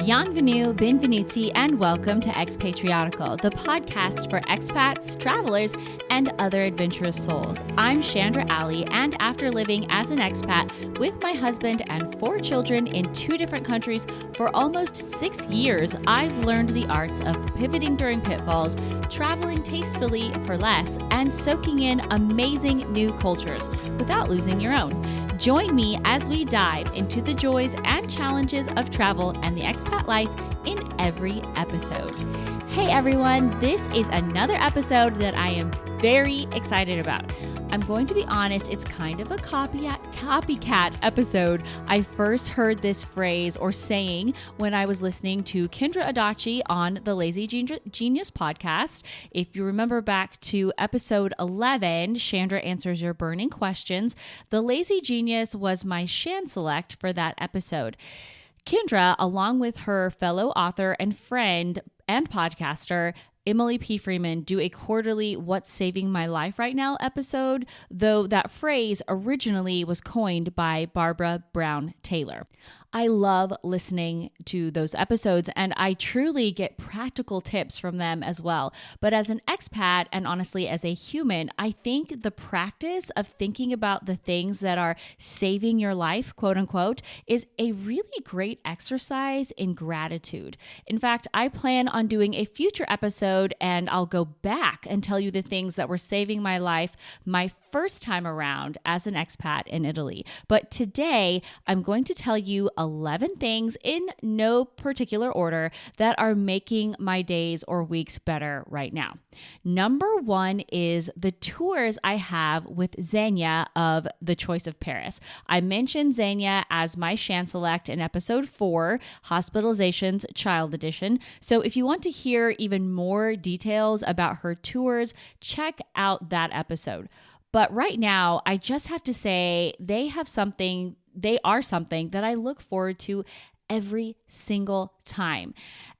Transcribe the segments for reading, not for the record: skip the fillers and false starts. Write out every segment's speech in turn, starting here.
Bienvenue, benvenuti, and welcome to Expatriotical, the podcast for expats, travelers, and other adventurous souls. I'm Chandra, and after living as an expat with my husband and 4 children in 2 different countries for almost 6 years, I've learned the arts of pivoting during pitfalls, traveling tastefully for less, and soaking in amazing new cultures without losing your own. Join me as we dive into the joys and challenges of travel and the expat life in every episode. Hey everyone, this is another episode that I am very excited about. I'm going to be honest, it's kind of a copycat episode. I first heard this phrase or saying when I was listening to Kendra Adachi on the Lazy Genius podcast. If you remember back to episode 11, Chandra Answers Your Burning Questions, the Lazy Genius was my Shan Select for that episode. Kendra, along with her fellow author and friend and podcaster, Emily P. Freeman, do a quarterly What's Saving My Life Right Now episode, though that phrase originally was coined by Barbara Brown Taylor. I love listening to those episodes and I truly get practical tips from them as well. But as an expat and honestly as a human, I think the practice of thinking about the things that are saving your life, quote unquote, is a really great exercise in gratitude. In fact, I plan on doing a future episode and I'll go back and tell you the things that were saving my life my first time around as an expat in Italy. But today, I'm going to tell you 11 things in no particular order that are making my days or weeks better right now. Number 1 is the tours I have with Xenia of The Choice of Paris. I mentioned Xenia as my Shan Select in episode 4, Hospitalizations Child Edition. So if you want to hear even more details about her tours, check out that episode. But right now, I just have to say they are something that I look forward to every single time.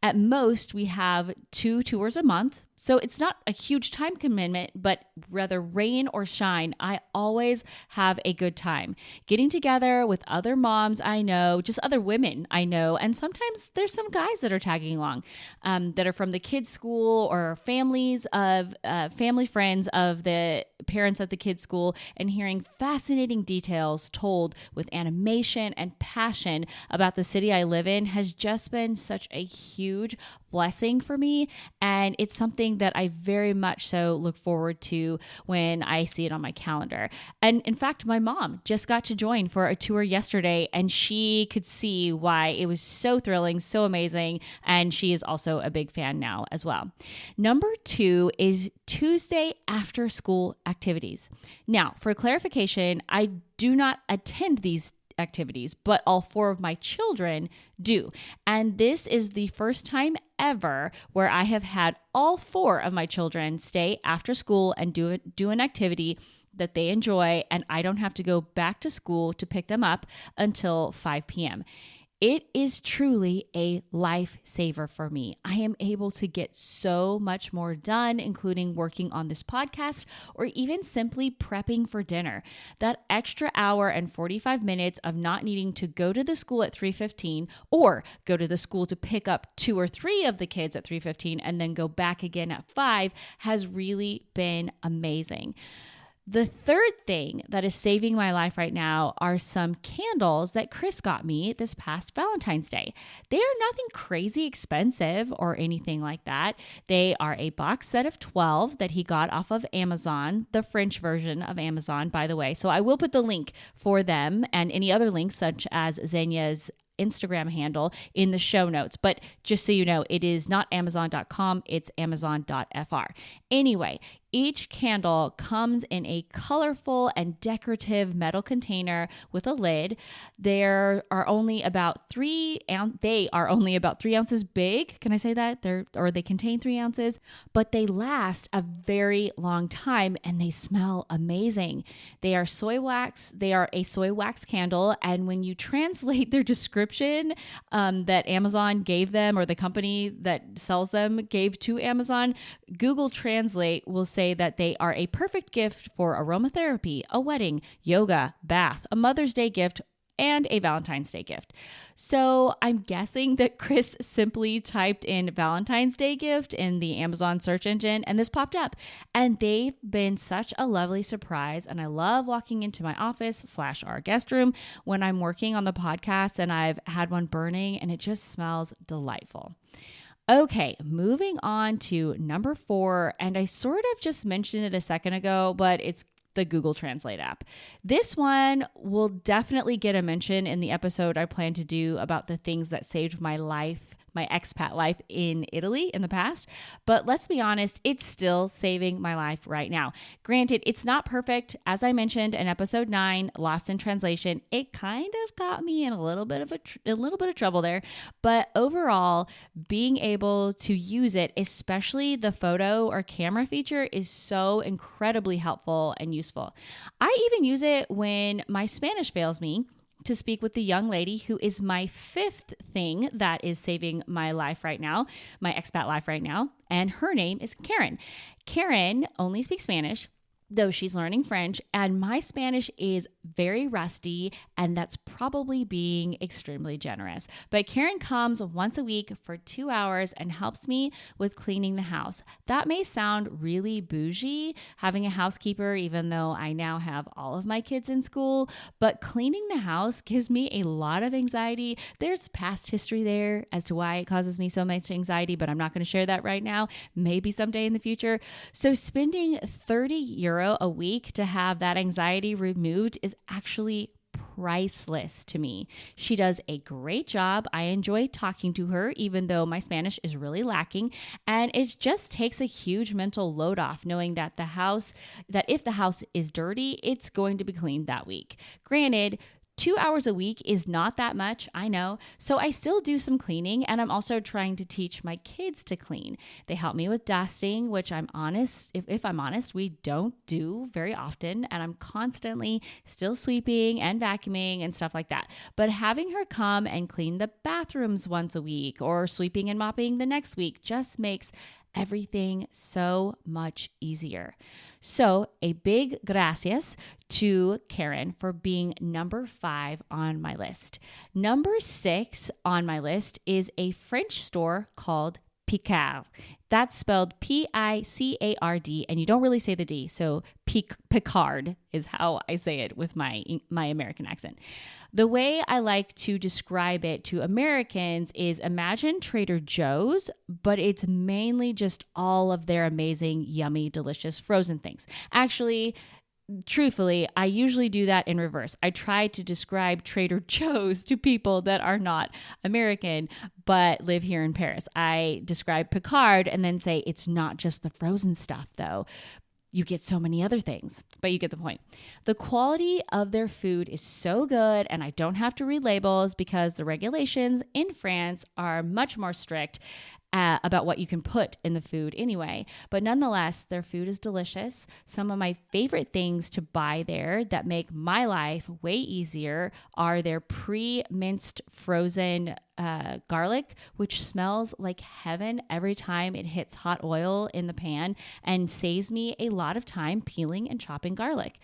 At most, we have 2 tours a month. So it's not a huge time commitment, but whether rain or shine, I always have a good time. Getting together with other moms I know, just other women I know, and sometimes there's some guys that are tagging along that are from the kids' school or families of family friends of the parents at the kids' school, and hearing fascinating details told with animation and passion about the city I live in has just been such a huge blessing for me, and it's something that I very much so look forward to when I see it on my calendar. And in fact, my mom just got to join for a tour yesterday, and she could see why it was so thrilling, so amazing, and she is also a big fan now as well. Number 2 is Tuesday after school activities. Now, for clarification, I do not attend these activities, but all 4 of my children do. And this is the first time ever where I have had all 4 of my children stay after school and do an activity that they enjoy, and I don't have to go back to school to pick them up until 5 p.m. It is truly a lifesaver for me. I am able to get so much more done, including working on this podcast or even simply prepping for dinner. That extra hour and 45 minutes of not needing to go to the school at 3:15 or go to the school to pick up 2 or 3 of the kids at 3:15 and then go back again at 5 has really been amazing. The third thing that is saving my life right now are some candles that Chris got me this past Valentine's Day. They are nothing crazy expensive or anything like that. They are a box set of 12 that he got off of Amazon, the French version of Amazon, by the way. So I will put the link for them and any other links such as Xenia's Instagram handle in the show notes. But just so you know, it is not Amazon.com, it's Amazon.fr. Anyway, each candle comes in a colorful and decorative metal container with a lid. They are only about 3 ounces big. Can I say that? They contain 3 ounces, but they last a very long time and they smell amazing. They are soy wax. They are a soy wax candle. And when you translate their description that Amazon gave them, or the company that sells them gave to Amazon, Google Translate will say that they are a perfect gift for aromatherapy, a wedding, yoga, bath, a Mother's Day gift, and a Valentine's Day gift. So I'm guessing that Chris simply typed in Valentine's Day gift in the Amazon search engine and this popped up. And they've been such a lovely surprise. And I love walking into my office / our guest room when I'm working on the podcast and I've had one burning and it just smells delightful. Okay, moving on to number 4. And I sort of just mentioned it a second ago, but it's the Google Translate app. This one will definitely get a mention in the episode I plan to do about the things that saved my life, my expat life in Italy in the past. But let's be honest, it's still saving my life right now. Granted, it's not perfect. As I mentioned in episode 9, Lost in Translation, it kind of got me in a little bit of trouble there. But overall, being able to use it, especially the photo or camera feature, is so incredibly helpful and useful. I even use it when my Spanish fails me to speak with the young lady who is my 5th thing that is saving my life right now, my expat life right now. And her name is Karen. Karen only speaks Spanish, though she's learning French, and my Spanish is very rusty, and that's probably being extremely generous. But Karen comes once a week for 2 hours and helps me with cleaning the house. That may sound really bougie, having a housekeeper, even though I now have all of my kids in school, but cleaning the house gives me a lot of anxiety. There's past history there as to why it causes me so much anxiety, but I'm not going to share that right now, maybe someday in the future. So spending €30 a week to have that anxiety removed is actually priceless to me. She does a great job. I enjoy talking to her, even though my Spanish is really lacking. And it just takes a huge mental load off knowing that if the house is dirty, it's going to be cleaned that week. Granted, 2 hours a week is not that much, I know. So I still do some cleaning, and I'm also trying to teach my kids to clean. They help me with dusting, which if I'm honest, we don't do very often. And I'm constantly still sweeping and vacuuming and stuff like that. But having her come and clean the bathrooms once a week or sweeping and mopping the next week just makes everything so much easier. So a big gracias to Karen for being number 5 on my list. Number 6 on my list is a French store called Picard. That's spelled Picard, and you don't really say the D. So Picard is how I say it with my American accent. The way I like to describe it to Americans is imagine Trader Joe's, but it's mainly just all of their amazing, yummy, delicious frozen things. Actually, truthfully, I usually do that in reverse. I try to describe Trader Joe's to people that are not American, but live here in Paris. I describe Picard and then say it's not just the frozen stuff, though. You get so many other things, but you get the point. The quality of their food is so good, and I don't have to read labels because the regulations in France are much more strict about what you can put in the food anyway. But nonetheless, their food is delicious. Some of my favorite things to buy there that make my life way easier are their pre-minced frozen garlic, which smells like heaven every time it hits hot oil in the pan and saves me a lot of time peeling and chopping garlic.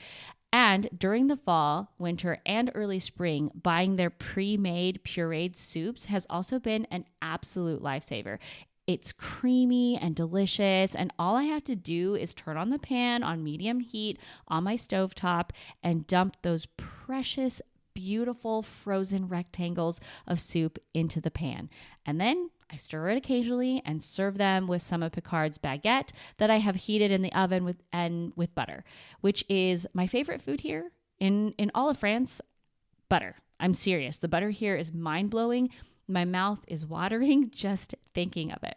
And during the fall, winter, and early spring, buying their pre-made pureed soups has also been an absolute lifesaver. It's creamy and delicious, and all I have to do is turn on the pan on medium heat on my stovetop and dump those precious, beautiful frozen rectangles of soup into the pan. And then I stir it occasionally and serve them with some of Picard's baguette that I have heated in the oven with butter, which is my favorite food here in all of France. Butter. I'm serious. The butter here is mind-blowing. My mouth is watering just thinking of it.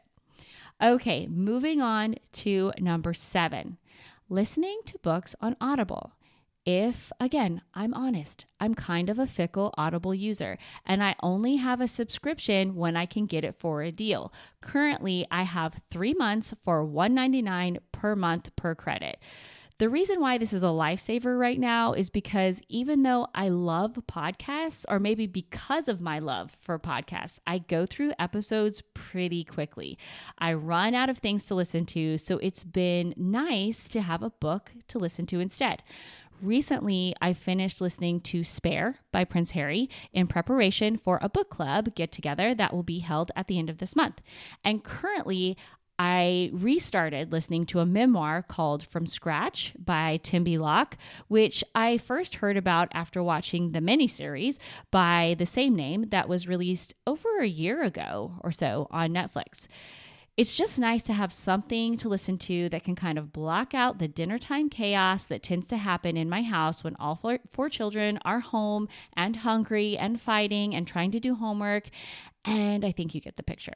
Okay, moving on to number 7, listening to books on Audible. If, again, I'm honest, I'm kind of a fickle Audible user, and I only have a subscription when I can get it for a deal. Currently, I have 3 months for $1.99 per month per credit. The reason why this is a lifesaver right now is because even though I love podcasts, or maybe because of my love for podcasts, I go through episodes pretty quickly. I run out of things to listen to, so it's been nice to have a book to listen to instead. Recently, I finished listening to Spare by Prince Harry in preparation for a book club get together that will be held at the end of this month. And currently, I restarted listening to a memoir called From Scratch by Tim B. Locke, which I first heard about after watching the miniseries by the same name that was released over a year ago or so on Netflix. It's just nice to have something to listen to that can kind of block out the dinner time chaos that tends to happen in my house when all four children are home and hungry and fighting and trying to do homework. And I think you get the picture.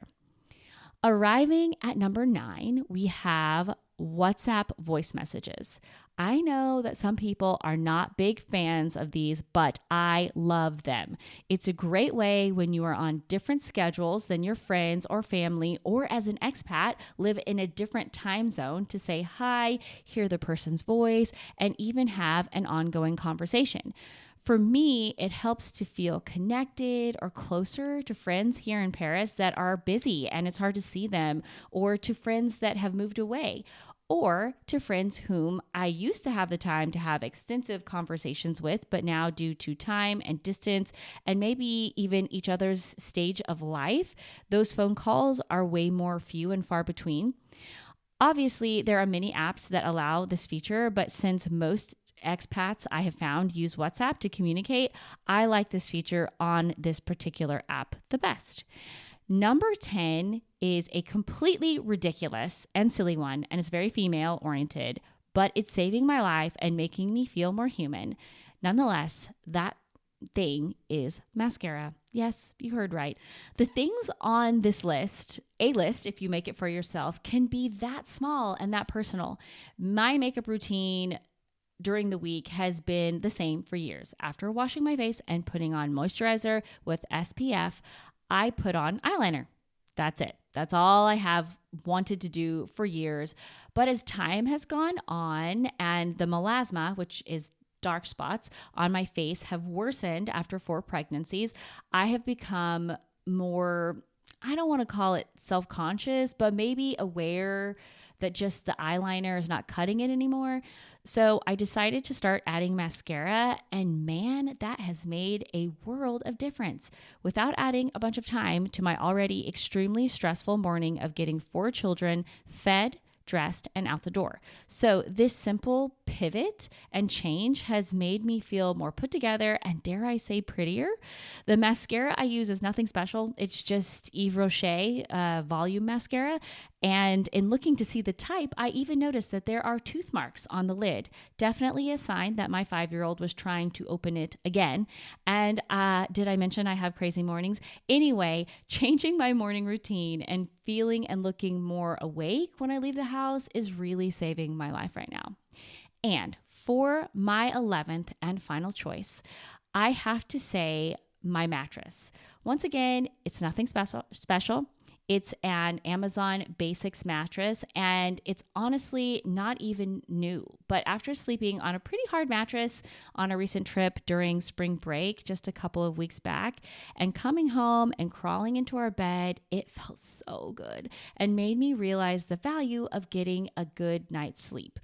Arriving at number 9, we have WhatsApp voice messages. I know that some people are not big fans of these, but I love them. It's a great way when you are on different schedules than your friends or family, or as an expat, live in a different time zone to say hi, hear the person's voice, and even have an ongoing conversation. For me, it helps to feel connected or closer to friends here in Paris that are busy and it's hard to see them, or to friends that have moved away, or to friends whom I used to have the time to have extensive conversations with, but now due to time and distance and maybe even each other's stage of life, those phone calls are way more few and far between. Obviously, there are many apps that allow this feature, but since most expats I have found use WhatsApp to communicate, I like this feature on this particular app the best. Number 10 is a completely ridiculous and silly one, and it's very female oriented, but it's saving my life and making me feel more human. Nonetheless, that thing is mascara. Yes, you heard right. The things on this list, a list, if you make it for yourself, can be that small and that personal. My makeup routine during the week has been the same for years. After washing my face and putting on moisturizer with SPF, I put on eyeliner. That's it. That's all I have wanted to do for years. But as time has gone on and the melasma, which is dark spots on my face, have worsened after 4 pregnancies, I have become more, I don't want to call it self-conscious, but maybe aware that just the eyeliner is not cutting it anymore. So I decided to start adding mascara, and man, that has made a world of difference without adding a bunch of time to my already extremely stressful morning of getting 4 children fed, dressed, and out the door. So this simple pivot and change has made me feel more put together and, dare I say, prettier. The mascara I use is nothing special. It's just Yves Rocher volume mascara. And in looking to see the type, I even noticed that there are tooth marks on the lid. Definitely a sign that my 5-year-old was trying to open it again. And did I mention I have crazy mornings? Anyway, changing my morning routine and feeling and looking more awake when I leave the house is really saving my life right now. And for my 11th and final choice, I have to say my mattress. Once again, it's nothing special. It's an Amazon Basics mattress, and it's honestly not even new. But after sleeping on a pretty hard mattress on a recent trip during spring break, just a couple of weeks back, and coming home and crawling into our bed, it felt so good and made me realize the value of getting a good night's sleep.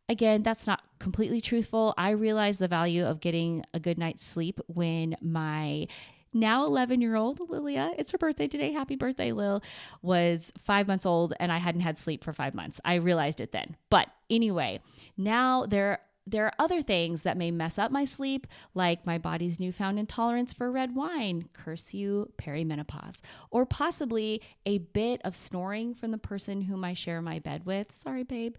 Again, that's not completely truthful. I realized the value of getting a good night's sleep when my now 11-year-old Lilia, it's her birthday today, happy birthday, Lil, was 5 months old and I hadn't had sleep for 5 months. I realized it then. But anyway, now there are other things that may mess up my sleep, like my body's newfound intolerance for red wine, curse you, perimenopause, or possibly a bit of snoring from the person whom I share my bed with. Sorry, babe.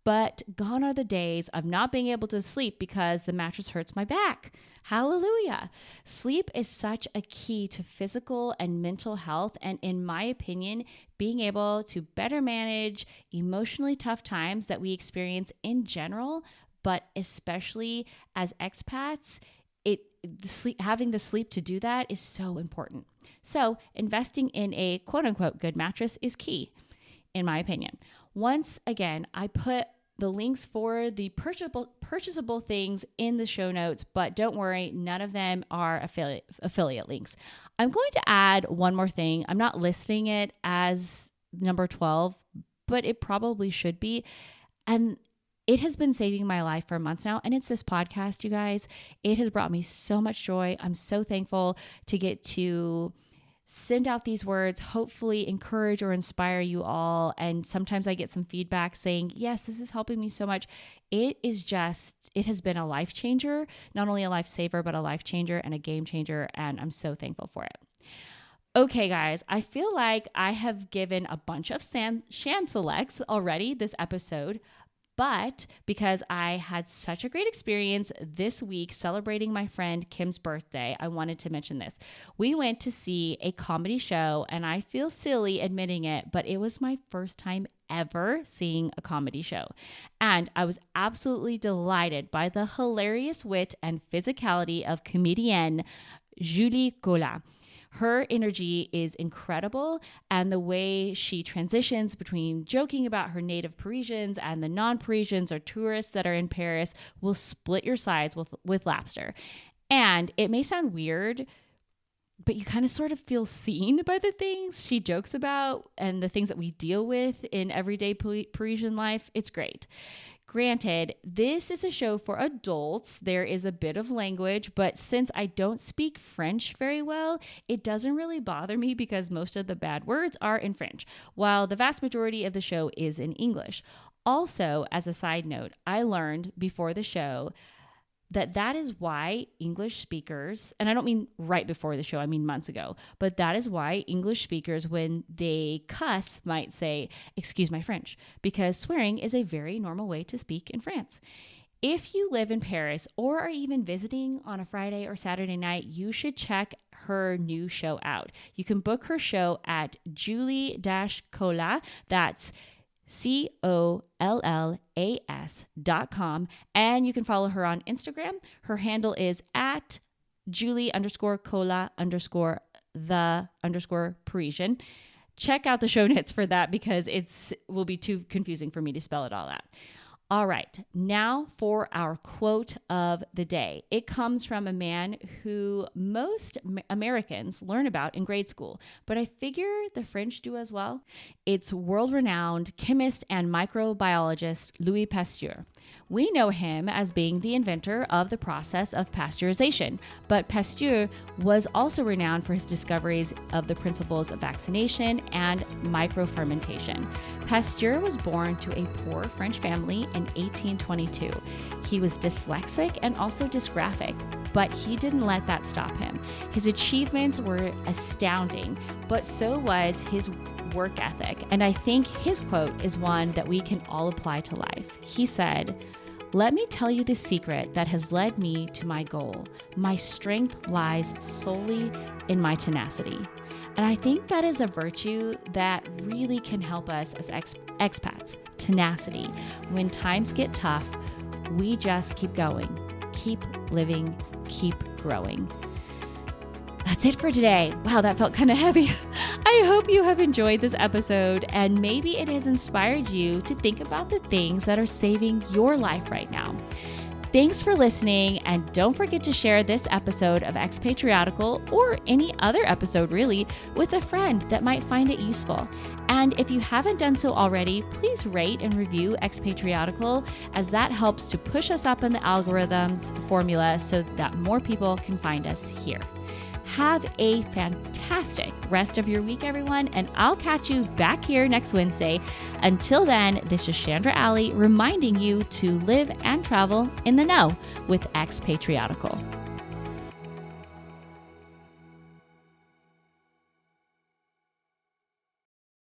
But gone are the days of not being able to sleep because the mattress hurts my back. Hallelujah. Sleep is such a key to physical and mental health, and in my opinion, being able to better manage emotionally tough times that we experience in general, but especially as expats, having the sleep to do that is so important. So investing in a quote unquote good mattress is key, in my opinion. Once again, I put the links for the purchasable things in the show notes, but don't worry, none of them are affiliate links. I'm going to add one more thing. I'm not listing it as number 12, but it probably should be. And it has been saving my life for months now. And it's this podcast, you guys. It has brought me so much joy. I'm so thankful to get to send out these words, hopefully encourage or inspire you all. And sometimes I get some feedback saying, yes, this is helping me so much. It has been a life changer, not only a lifesaver, but a life changer and a game changer. And I'm so thankful for it. Okay, guys, I feel like I have given a bunch of Shan selects already this episode, but because I had such a great experience this week celebrating my friend Kim's birthday, I wanted to mention this. We went to see a comedy show, and I feel silly admitting it, but it was my first time ever seeing a comedy show. And I was absolutely delighted by the hilarious wit and physicality of comedienne Julie Collat. Her energy is incredible, and the way she transitions between joking about her native Parisians and the non-Parisians or tourists that are in Paris will split your sides with laughter. And it may sound weird, but you kind of sort of feel seen by the things she jokes about and the things that we deal with in everyday Parisian life. It's great. Granted, this is a show for adults. There is a bit of language, but since I don't speak French very well, it doesn't really bother me because most of the bad words are in French, while the vast majority of the show is in English. Also, as a side note, I learned before the show that is why English speakers, and I don't mean right before the show, I mean months ago, but that is why English speakers, when they cuss, might say, "Excuse my French," because swearing is a very normal way to speak in France. If you live in Paris or are even visiting on a Friday or Saturday night, you should check her new show out. You can book her show at Julie-Collat, that's COLLAS.com, and you can follow her on Instagram. Her handle is at Julie_Collat_the_Parisian. Check out the show notes for that because it will be too confusing for me to spell it all out. All right, now for our quote of the day. It comes from a man who most Americans learn about in grade school, but I figure the French do as well. It's world-renowned chemist and microbiologist Louis Pasteur. We know him as being the inventor of the process of pasteurization, but Pasteur was also renowned for his discoveries of the principles of vaccination and microfermentation. Pasteur was born to a poor French family in 1822. He was dyslexic and also dysgraphic, but he didn't let that stop him. His achievements were astounding, but so was his work ethic. And I think his quote is one that we can all apply to life. He said, "Let me tell you the secret that has led me to my goal. My strength lies solely in my tenacity." And I think that is a virtue that really can help us as expats. Tenacity. When times get tough, we just keep going, keep living, keep growing. That's it for today. Wow, that felt kind of heavy. I hope you have enjoyed this episode and maybe it has inspired you to think about the things that are saving your life right now. Thanks for listening, and don't forget to share this episode of Expatriotical or any other episode really with a friend that might find it useful. And if you haven't done so already, please rate and review Expatriotical, as that helps to push us up in the algorithms formula so that more people can find us here. Have a fantastic rest of your week, everyone, and I'll catch you back here next Wednesday. Until then, this is Chandra Alley reminding you to live and travel in the know with Expatriotical.